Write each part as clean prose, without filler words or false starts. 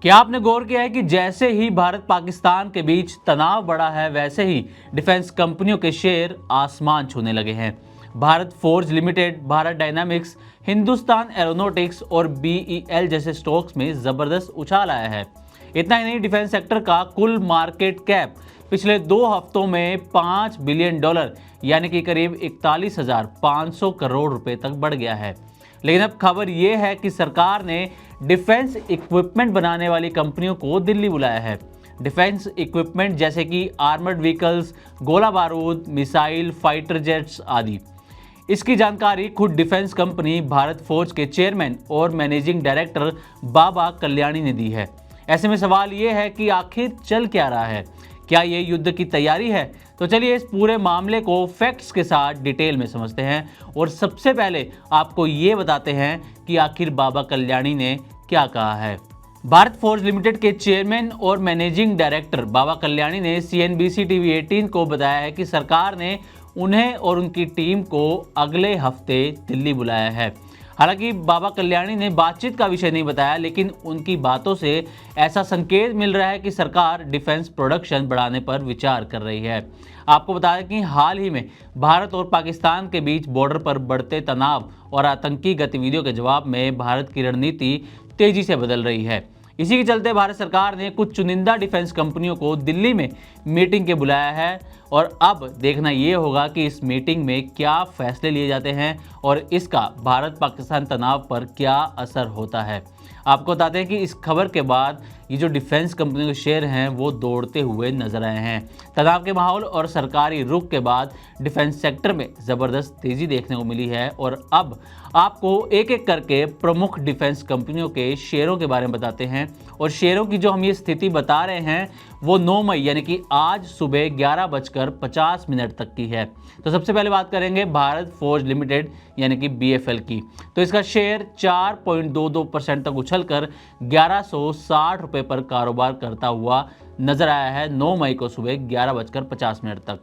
क्या आपने गौर किया है कि जैसे ही भारत पाकिस्तान के बीच तनाव बढ़ा है, वैसे ही डिफेंस कंपनियों के शेयर आसमान छूने लगे हैं। Bharat forge limited, Bharat dynamics, Hindustan aeronautics और बीईएल जैसे स्टॉक्स में जबरदस्त उछाल आया है। इतना ही नहीं, डिफेंस सेक्टर का कुल मार्केट कैप पिछले 2 हफ्तों में $5 बिलियन यानी कि करीब 41,500 करोड़ रुपए तक बढ़ गया है। लेकिन अब खबर यह है कि सरकार ने डिफेंस इक्विपमेंट बनाने वाली कंपनियों को दिल्ली बुलाया है। डिफेंस इक्विपमेंट जैसे कि आर्मर्ड व्हीकल्स, गोला बारूद, मिसाइल, फाइटर जेट्स आदि। इसकी जानकारी खुद डिफेंस कंपनी भारत फोर्ज के चेयरमैन और मैनेजिंग डायरेक्टर बाबा कल्याणी ने दी है। ऐसे में सवाल ये है कि आखिर चल क्या रहा है? क्या ये युद्ध की तैयारी है? तो चलिए इस पूरे मामले को फैक्ट्स के साथ डिटेल में समझते हैं और सबसे पहले आपको ये बताते हैं कि आखिर बाबा कल्याणी ने क्या कहा है। भारत फोर्ज लिमिटेड के चेयरमैन और मैनेजिंग डायरेक्टर बाबा कल्याणी ने CNBC TV 18 को बताया है कि सरकार ने उन्हें और उनकी टीम को अगले हफ्ते दिल्ली बुलाया है। हालांकि बाबा कल्याणी ने बातचीत का विषय नहीं बताया, लेकिन उनकी बातों से ऐसा संकेत मिल रहा है कि सरकार डिफेंस प्रोडक्शन बढ़ाने पर विचार कर रही है। आपको बता दें कि हाल ही में भारत और पाकिस्तान के बीच बॉर्डर पर बढ़ते तनाव और आतंकी गतिविधियों के जवाब में भारत की रणनीति तेजी से बदल रही है। इसी के चलते भारत सरकार ने कुछ चुनिंदा डिफेंस कंपनियों को दिल्ली में मीटिंग के बुलाया है और अब देखना ये होगा कि इस मीटिंग में क्या फैसले लिए जाते हैं और इसका भारत पाकिस्तान तनाव पर क्या असर होता है। आपको बताते हैं कि इस खबर के बाद ये जो डिफेंस कंपनियों के शेयर हैं वो दौड़ते हुए नजर आए हैं। तनाव के माहौल और सरकारी रुख के बाद डिफेंस सेक्टर में ज़बरदस्त तेज़ी देखने को मिली है और अब आपको एक एक करके प्रमुख डिफेंस कंपनियों के शेयरों के बारे में बताते हैं। और शेयरों की जो हम ये स्थिति बता रहे हैं वो 9 मई यानी कि आज सुबह 11:50 तक की है। तो सबसे पहले बात करेंगे भारत फोर्ज लिमिटेड यानी कि BFL की। तो इसका शेयर 4.22% तक उछलकर 1160 रुपये पर कारोबार करता हुआ नजर आया है 9 मई को सुबह 11:50 तक।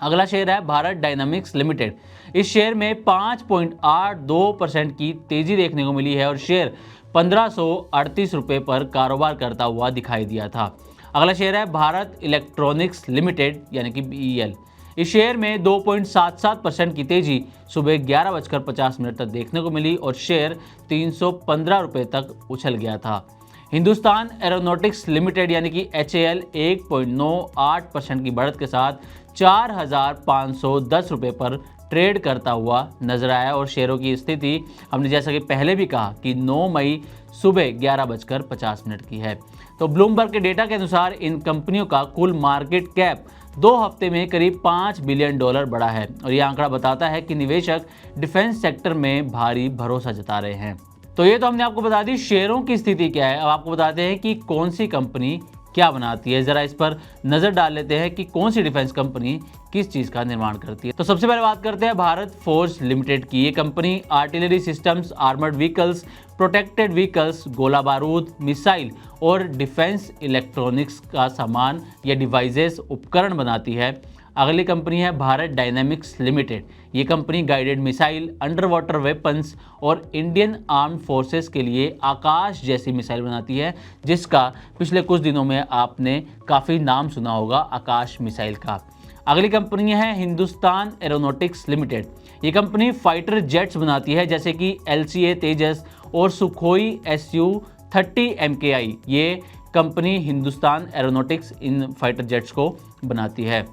अगला शेयर है भारत डायनामिक्स लिमिटेड। इस शेयर में 5.82% की तेजी देखने को मिली है और शेयर 1538 रुपये पर कारोबार करता हुआ दिखाई दिया था। अगला शेयर है भारत इलेक्ट्रॉनिक्स लिमिटेड यानी कि BEL। इस शेयर में 2.77% की तेजी सुबह 11:50 तक देखने को मिली और शेयर 315 रुपये तक उछल गया था। हिंदुस्तान एरोनॉटिक्स लिमिटेड यानी कि HAL 1.98% की बढ़त के साथ 4,510 रुपये पर ट्रेड करता हुआ नजर आया और शेयरों की स्थिति हमने जैसा कि पहले भी कहा कि 9 मई सुबह 11:50 की है। तो ब्लूमबर्ग के डेटा के अनुसार इन कंपनियों का कुल मार्केट कैप 2 हफ्ते में करीब $5 बिलियन बढ़ा है और यह आंकड़ा बताता है कि निवेशक डिफेंस सेक्टर में भारी भरोसा जता रहे हैं। तो ये तो हमने आपको बता दी शेयरों की स्थिति क्या है। अब आपको बताते हैं कि कौन सी कंपनी क्या बनाती है। जरा इस पर नजर डाल लेते हैं कि कौन सी डिफेंस कंपनी किस चीज का निर्माण करती है। तो सबसे पहले बात करते हैं भारत फोर्ज लिमिटेड की। ये company artillery systems, armoured vehicles, protected vehicles, गोला बारूद, मिसाइल और डिफेंस इलेक्ट्रॉनिक्स का सामान या डिवाइसेस उपकरण बनाती है। अगली कंपनी है भारत डायनामिक्स लिमिटेड। ये company guided missile, under water weapons और इंडियन आर्म्ड फोर्सेस के लिए आकाश जैसी मिसाइल बनाती है, जिसका पिछले कुछ दिनों में आपने काफ़ी नाम सुना होगा, आकाश मिसाइल का। अगली कंपनी है हिंदुस्तान एरोनॉटिक्स लिमिटेड। ये कंपनी फाइटर जेट्स बनाती है जैसे कि LCA तेजस और सुखोई Su-30 MKI। ये कंपनी हिंदुस्तान एरोनॉटिक्स इन फाइटर जेट्स को बनाती है।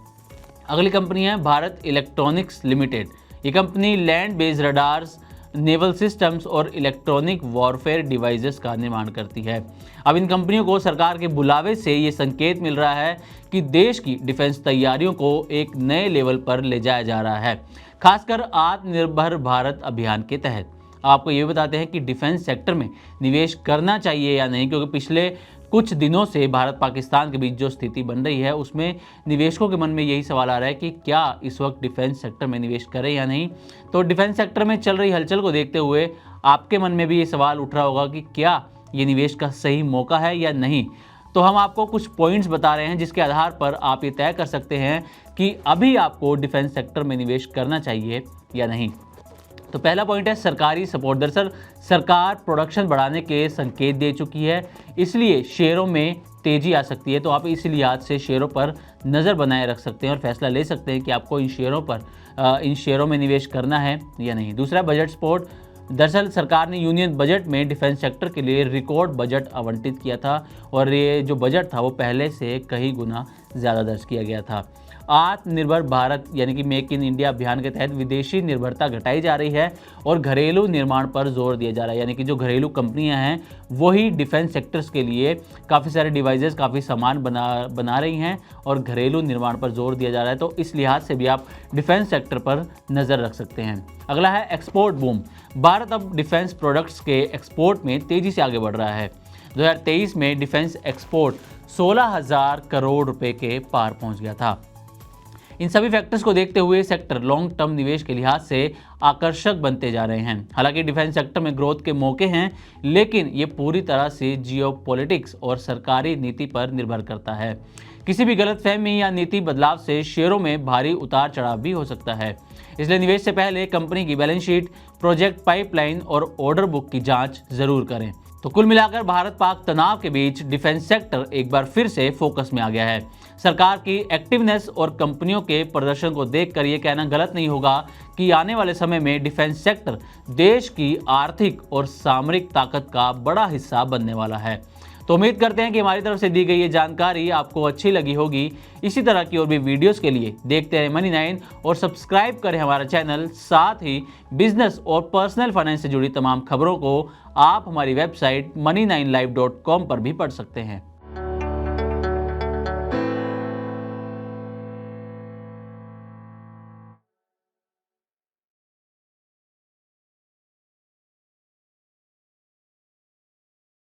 अगली कंपनी है भारत इलेक्ट्रॉनिक्स लिमिटेड। ये company land based radars, naval systems और इलेक्ट्रॉनिक वॉरफेयर डिवाइसेस का निर्माण करती है। अब इन कंपनियों को सरकार के बुलावे से ये संकेत मिल रहा है कि देश की डिफेंस तैयारियों को एक नए लेवल पर ले जाया जा रहा है, खासकर आत्मनिर्भर भारत अभियान के तहत। आपको ये बताते हैं कि डिफेंस सेक्टर में निवेश करना चाहिए या नहीं, क्योंकि पिछले कुछ दिनों से भारत पाकिस्तान के बीच जो स्थिति बन रही है उसमें निवेशकों के मन में यही सवाल आ रहा है कि क्या इस वक्त डिफेंस सेक्टर में निवेश करें या नहीं। तो डिफेंस सेक्टर में चल रही हलचल को देखते हुए आपके मन में भी ये सवाल उठ रहा होगा कि क्या ये निवेश का सही मौका है या नहीं। तो हम आपको कुछ पॉइंट्स बता रहे हैं जिसके आधार पर आप ये तय कर सकते हैं कि अभी आपको डिफेंस सेक्टर में निवेश करना चाहिए या नहीं। तो पहला पॉइंट है सरकारी सपोर्ट। दरअसल सरकार प्रोडक्शन बढ़ाने के संकेत दे चुकी है, इसलिए शेयरों में तेजी आ सकती है। तो आप इस लिहाज से शेयरों पर नज़र बनाए रख सकते हैं और फैसला ले सकते हैं कि आपको इन शेयरों में निवेश करना है या नहीं। दूसरा, बजट सपोर्ट। दरअसल सरकार ने यूनियन बजट में डिफेंस सेक्टर के लिए रिकॉर्ड बजट आवंटित किया था और ये जो बजट था वो पहले से कई गुना ज़्यादा दर्ज किया गया था। आत्मनिर्भर भारत यानी कि मेक इन इंडिया अभियान के तहत विदेशी निर्भरता घटाई जा रही है और घरेलू निर्माण पर जोर दिया जा रहा है, यानी कि जो घरेलू कंपनियां हैं वही डिफेंस सेक्टर्स के लिए काफ़ी सारे डिवाइसेस, काफ़ी सामान बना रही हैं और घरेलू निर्माण पर जोर दिया जा रहा है। तो इस लिहाज से भी आप डिफेंस सेक्टर पर नज़र रख सकते हैं। अगला है एक्सपोर्ट बूम। भारत अब डिफेंस प्रोडक्ट्स के एक्सपोर्ट में तेज़ी से आगे बढ़ रहा है। 2023 में डिफेंस एक्सपोर्ट 16,000 करोड़ रुपए के पार पहुंच गया था। इन सभी फैक्टर्स को देखते हुए सेक्टर लॉन्ग टर्म निवेश के लिहाज से आकर्षक बनते जा रहे हैं। हालांकि डिफेंस सेक्टर में ग्रोथ के मौके हैं, लेकिन ये पूरी तरह से जियोपॉलिटिक्स और सरकारी नीति पर निर्भर करता है। किसी भी गलतफहमी या नीति बदलाव से शेयरों में भारी उतार चढ़ाव भी हो सकता है। इसलिए निवेश से पहले कंपनी की बैलेंस शीट, प्रोजेक्ट पाइपलाइन और ऑर्डर बुक की जांच जरूर करें। तो कुल मिलाकर भारत पाक तनाव के बीच डिफेंस सेक्टर एक बार फिर से फोकस में आ गया है। सरकार की एक्टिवनेस और कंपनियों के प्रदर्शन को देखकर यह कहना गलत नहीं होगा कि आने वाले समय में डिफेंस सेक्टर देश की आर्थिक और सामरिक ताकत का बड़ा हिस्सा बनने वाला है। तो उम्मीद करते हैं कि हमारी तरफ से दी गई ये जानकारी आपको अच्छी लगी होगी। इसी तरह की और भी वीडियोस के लिए देखते रहें मनी 9 और सब्सक्राइब करें हमारा चैनल। साथ ही बिजनेस और पर्सनल फाइनेंस से जुड़ी तमाम खबरों को आप हमारी वेबसाइट money9live.com पर भी पढ़ सकते हैं।